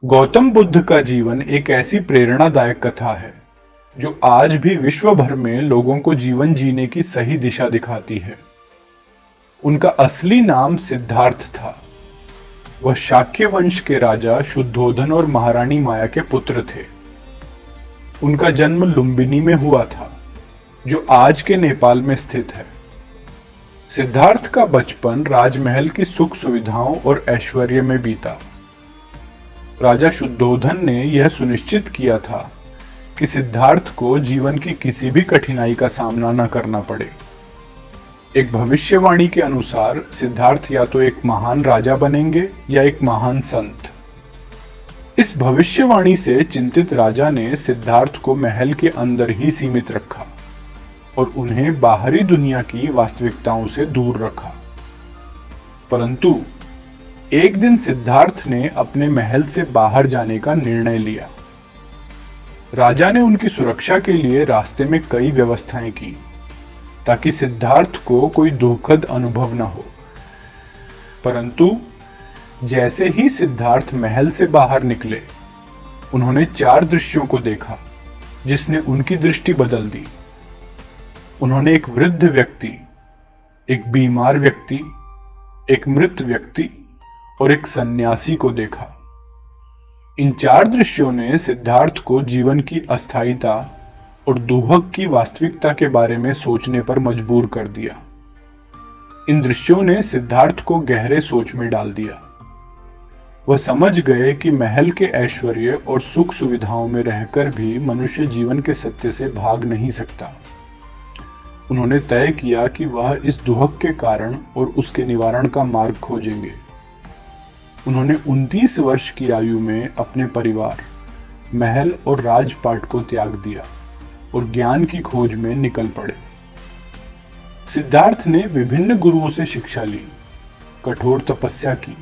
गौतम बुद्ध का जीवन एक ऐसी प्रेरणादायक कथा है जो आज भी विश्व भर में लोगों को जीवन जीने की सही दिशा दिखाती है। उनका असली नाम सिद्धार्थ था। वह शाक्य वंश के राजा शुद्धोधन और महारानी माया के पुत्र थे। उनका जन्म लुम्बिनी में हुआ था, जो आज के नेपाल में स्थित है। सिद्धार्थ का बचपन राजमहल की सुख सुविधाओं और ऐश्वर्य में बीता। राजा शुद्धोधन ने यह सुनिश्चित किया था कि सिद्धार्थ को जीवन की किसी भी कठिनाई का सामना न करना पड़े। एक भविष्यवाणी के अनुसार सिद्धार्थ या तो एक महान राजा बनेंगे या एक महान संत। इस भविष्यवाणी से चिंतित राजा ने सिद्धार्थ को महल के अंदर ही सीमित रखा और उन्हें बाहरी दुनिया की वास्तविकताओं से दूर रखा। परंतु एक दिन सिद्धार्थ ने अपने महल से बाहर जाने का निर्णय लिया। राजा ने उनकी सुरक्षा के लिए रास्ते में कई व्यवस्थाएं की ताकि सिद्धार्थ को कोई दुखद अनुभव न हो। परंतु जैसे ही सिद्धार्थ महल से बाहर निकले, उन्होंने 4 दृश्यों को देखा जिसने उनकी दृष्टि बदल दी। उन्होंने एक वृद्ध व्यक्ति, एक बीमार व्यक्ति, एक मृत व्यक्ति और एक सन्यासी को देखा। इन 4 दृश्यों ने सिद्धार्थ को जीवन की अस्थायीता और दुहक की वास्तविकता के बारे में सोचने पर मजबूर कर दिया। इन दृश्यों ने सिद्धार्थ को गहरे सोच में डाल दिया। वह समझ गए कि महल के ऐश्वर्य और सुख सुविधाओं में रहकर भी मनुष्य जीवन के सत्य से भाग नहीं सकता। उन्होंने तय किया कि वह इस दुहक के कारण और उसके निवारण का मार्ग खोजेंगे। उन्होंने 29 वर्ष की आयु में अपने परिवार, महल और राजपाट को त्याग दिया और ज्ञान की खोज में निकल पड़े। सिद्धार्थ ने विभिन्न गुरुओं से शिक्षा ली, कठोर तपस्या की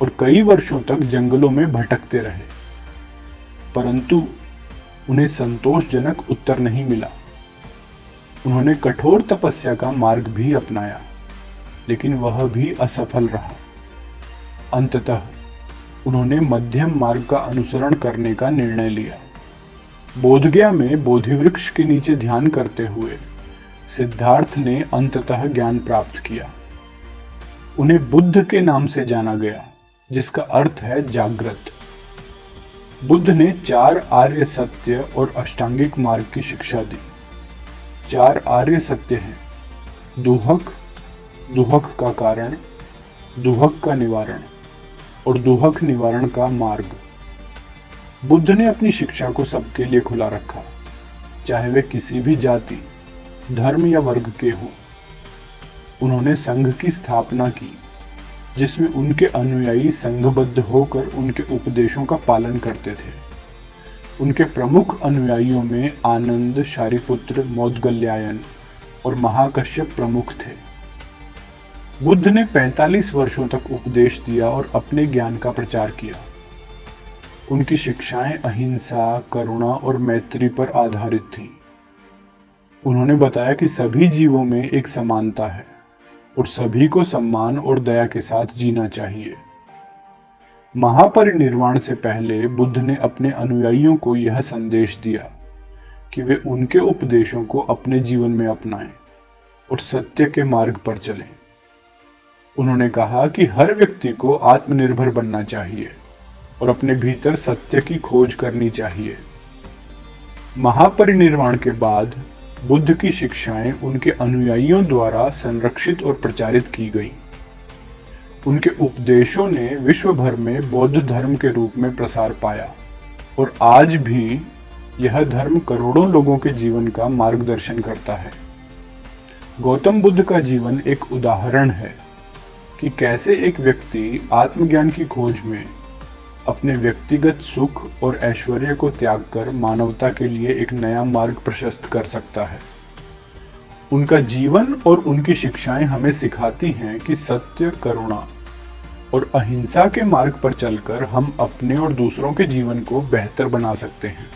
और कई वर्षों तक जंगलों में भटकते रहे। परंतु उन्हें संतोषजनक उत्तर नहीं मिला। उन्होंने कठोर तपस्या का मार्ग भी अपनाया, लेकिन वह भी असफल रहा। अंततः उन्होंने मध्यम मार्ग का अनुसरण करने का निर्णय लिया। बोधगया में बोधि वृक्ष के नीचे ध्यान करते हुए सिद्धार्थ ने अंततः ज्ञान प्राप्त किया। उन्हें बुद्ध के नाम से जाना गया, जिसका अर्थ है जागृत। बुद्ध ने 4 आर्य सत्य और अष्टांगिक मार्ग की शिक्षा दी। 4 आर्य सत्य हैं: दुहक, दुहक का कारण, दुहक का निवारण और दुहक निवारण का मार्ग। बुद्ध ने अपनी शिक्षा को सबके लिए खुला रखा, चाहे वे किसी भी जाति, धर्म या वर्ग के हों। उन्होंने संघ की स्थापना की, जिसमें उनके अनुयायी संघबद्ध होकर उनके उपदेशों का पालन करते थे। उनके प्रमुख अनुयायियों में आनंद, शारिपुत्र, मौदगल्यायन और महाकश्यप प्रमुख थे। बुद्ध ने 45 वर्षों तक उपदेश दिया और अपने ज्ञान का प्रचार किया। उनकी शिक्षाएं अहिंसा, करुणा और मैत्री पर आधारित थीं। उन्होंने बताया कि सभी जीवों में एक समानता है और सभी को सम्मान और दया के साथ जीना चाहिए। महापरिनिर्वाण से पहले बुद्ध ने अपने अनुयायियों को यह संदेश दिया कि वे उनके उपदेशों को अपने जीवन में अपनाएं और सत्य के मार्ग पर चलें। उन्होंने कहा कि हर व्यक्ति को आत्मनिर्भर बनना चाहिए और अपने भीतर सत्य की खोज करनी चाहिए। महापरिनिर्वाण के बाद बुद्ध की शिक्षाएं उनके अनुयायियों द्वारा संरक्षित और प्रचारित की गईं। उनके उपदेशों ने विश्व भर में बौद्ध धर्म के रूप में प्रसार पाया और आज भी यह धर्म करोड़ों लोगों के जीवन का मार्गदर्शन करता है। गौतम बुद्ध का जीवन एक उदाहरण है कि कैसे एक व्यक्ति आत्मज्ञान की खोज में अपने व्यक्तिगत सुख और ऐश्वर्य को त्याग कर मानवता के लिए एक नया मार्ग प्रशस्त कर सकता है। उनका जीवन और उनकी शिक्षाएं हमें सिखाती हैं कि सत्य, करुणा और अहिंसा के मार्ग पर चलकर हम अपने और दूसरों के जीवन को बेहतर बना सकते हैं।